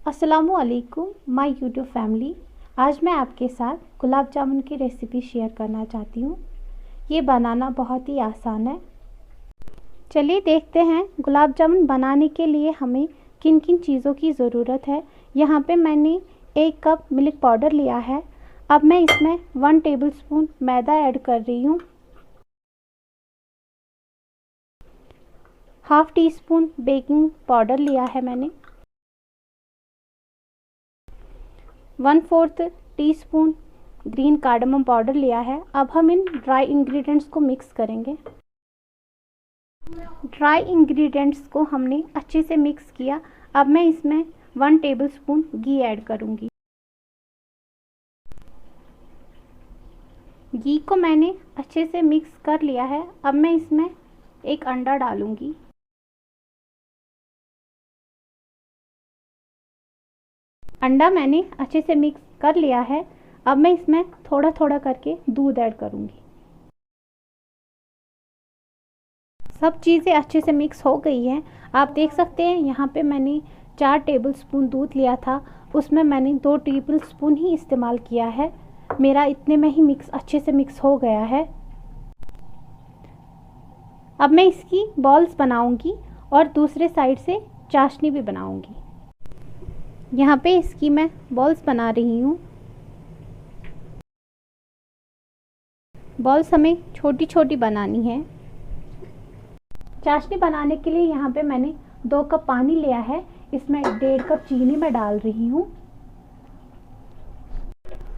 अस्सलामुअलैकुम my YouTube family. आज मैं आपके साथ गुलाब जामुन की रेसिपी शेयर करना चाहती हूँ। ये बनाना बहुत ही आसान है। चलिए देखते हैं गुलाब जामुन बनाने के लिए हमें किन किन चीज़ों की ज़रूरत है। यहाँ पे मैंने 1 कप मिल्क पाउडर लिया है। अब मैं इसमें 1 टेबलस्पून मैदा ऐड कर रही हूँ। Half tea spoon baking powder लिया है मैंने। 1/4 टीस्पून ग्रीन कार्डमम पाउडर लिया है। अब हम इन ड्राई इंग्रेडिएंट्स को मिक्स करेंगे। ड्राई इंग्रेडिएंट्स को हमने अच्छे से मिक्स किया। अब मैं इसमें 1 टेबलस्पून घी ऐड करूंगी। घी को मैंने अच्छे से मिक्स कर लिया है। अब मैं इसमें 1 अंडा डालूंगी। अंडा मैंने अच्छे से मिक्स कर लिया है। अब मैं इसमें थोड़ा थोड़ा करके दूध ऐड करूंगी। सब चीज़ें अच्छे से मिक्स हो गई हैं। आप देख सकते हैं यहाँ पे मैंने 4 टेबलस्पून दूध लिया था, उसमें मैंने 2 टेबलस्पून ही इस्तेमाल किया है। मेरा इतने में ही अच्छे से मिक्स हो गया है। अब मैं इसकी बॉल्स बनाऊंगी और दूसरे साइड से चाशनी भी बनाऊंगी। यहाँ पे इसकी मैं बॉल्स बना रही हूँ। बॉल्स हमें छोटी छोटी बनानी है। चाशनी बनाने के लिए यहाँ पे मैंने 2 कप पानी लिया है। इसमें 1.5 कप चीनी मैं डाल रही हूँ।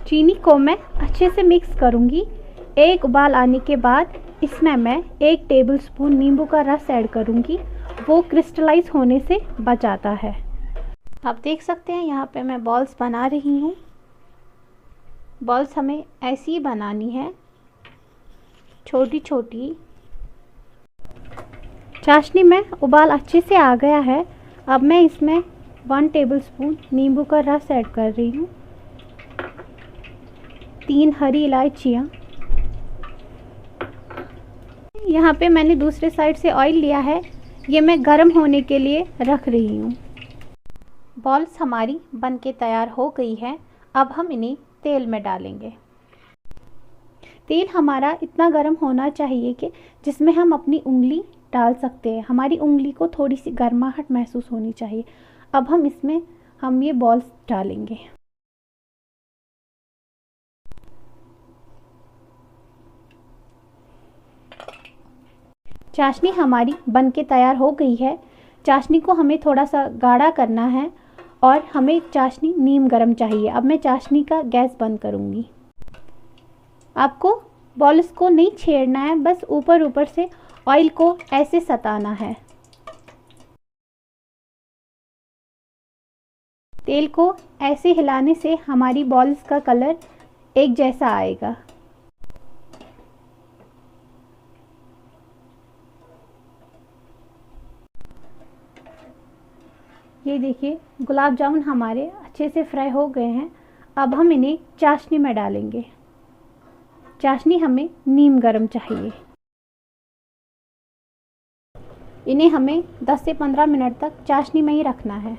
चीनी को मैं अच्छे से मिक्स करूँगी। एक उबाल आने के बाद इसमें मैं 1 टेबलस्पून नींबू का रस ऐड करूँगी। वो क्रिस्टलाइज होने से बचाता है। आप देख सकते हैं यहाँ पे मैं बॉल्स बना रही हूँ। बॉल्स हमें ऐसी ही बनानी है, छोटी छोटी। चाशनी में उबाल अच्छे से आ गया है। अब मैं इसमें 1 टेबलस्पून नींबू का रस ऐड कर रही हूँ। 3 हरी इलायचियाँ। यहाँ पे मैंने दूसरे साइड से ऑयल लिया है। ये मैं गरम होने के लिए रख रही हूँ। बॉल्स हमारी बनके तैयार हो गई है। अब हम इन्हें तेल में डालेंगे। तेल हमारा इतना गर्म होना चाहिए कि जिसमें हम अपनी उंगली डाल सकते हैं। हमारी उंगली को थोड़ी सी गर्माहट महसूस होनी चाहिए। अब हम इसमें ये बॉल्स डालेंगे। चाशनी हमारी बनके तैयार हो गई है। चाशनी को हमें थोड़ा सा गाढ़ा करना है और हमें चाशनी नीम गरम चाहिए। अब मैं चाशनी का गैस बंद करूँगी। आपको बॉल्स को नहीं छेड़ना है, बस ऊपर ऊपर से ऑयल को ऐसे सताना है। तेल को ऐसे हिलाने से हमारी बॉल्स का कलर एक जैसा आएगा। ये देखिए गुलाब जामुन हमारे अच्छे से फ्राई हो गए हैं। अब हम इन्हें चाशनी में डालेंगे। चाशनी हमें नीम गरम चाहिए। इन्हें हमें 10 से 15 मिनट तक चाशनी में ही रखना है।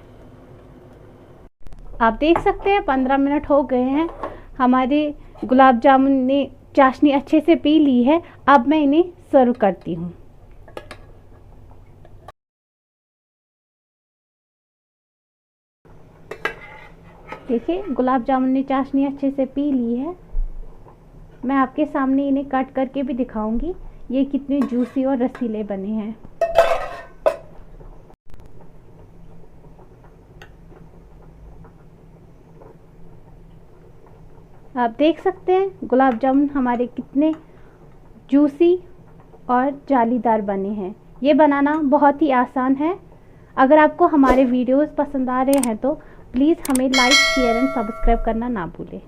आप देख सकते हैं 15 मिनट हो गए हैं। हमारे गुलाब जामुन ने चाशनी अच्छे से पी ली है। अब मैं इन्हें सर्व करती हूँ। देखिए गुलाब जामुन ने चाशनी अच्छे से पी ली है। मैं आपके सामने इन्हें कट करके भी दिखाऊंगी ये कितने जूसी और रसीले बने हैं। आप देख सकते हैं गुलाब जामुन हमारे कितने जूसी और जालीदार बने हैं। ये बनाना बहुत ही आसान है। अगर आपको हमारे वीडियोस पसंद आ रहे हैं तो प्लीज़ हमें लाइक, शेयर एंड सब्सक्राइब करना ना भूलें।